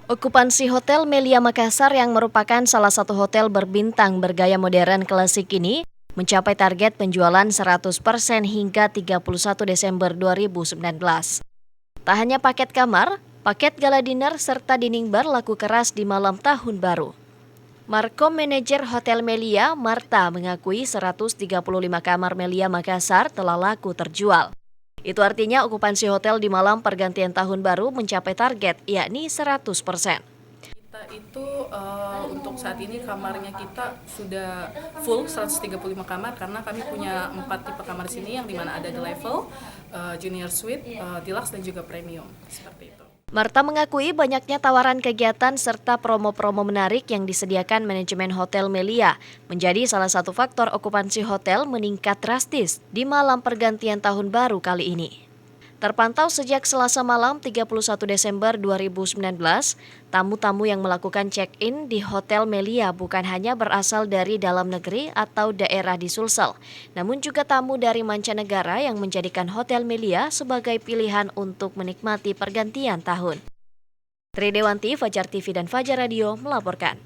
Okupansi Hotel Melia Makassar yang merupakan salah satu hotel berbintang bergaya modern klasik ini mencapai target penjualan 100% hingga 31 Desember 2019. Tak hanya paket kamar, paket gala dinner serta dinding bar laku keras di malam tahun baru. Markom Manajer Hotel Melia, Marta, mengakui 135 kamar Melia Makassar telah laku terjual. Itu artinya okupansi hotel di malam pergantian tahun baru mencapai target, yakni 100%. Kita itu untuk saat ini kamarnya kita sudah full 135 kamar karena kami punya 4 tipe kamar di sini yang dimana ada the level, junior suite, deluxe dan juga premium, seperti itu. Marta mengakui banyaknya tawaran kegiatan serta promo-promo menarik yang disediakan manajemen Hotel Melia menjadi salah satu faktor okupansi hotel meningkat drastis di malam pergantian tahun baru kali ini. Terpantau sejak Selasa malam 31 Desember 2019, tamu-tamu yang melakukan check-in di Hotel Melia bukan hanya berasal dari dalam negeri atau daerah di Sulsel, namun juga tamu dari mancanegara yang menjadikan Hotel Melia sebagai pilihan untuk menikmati pergantian tahun. Tridewanti, Fajar TV dan Fajar Radio melaporkan.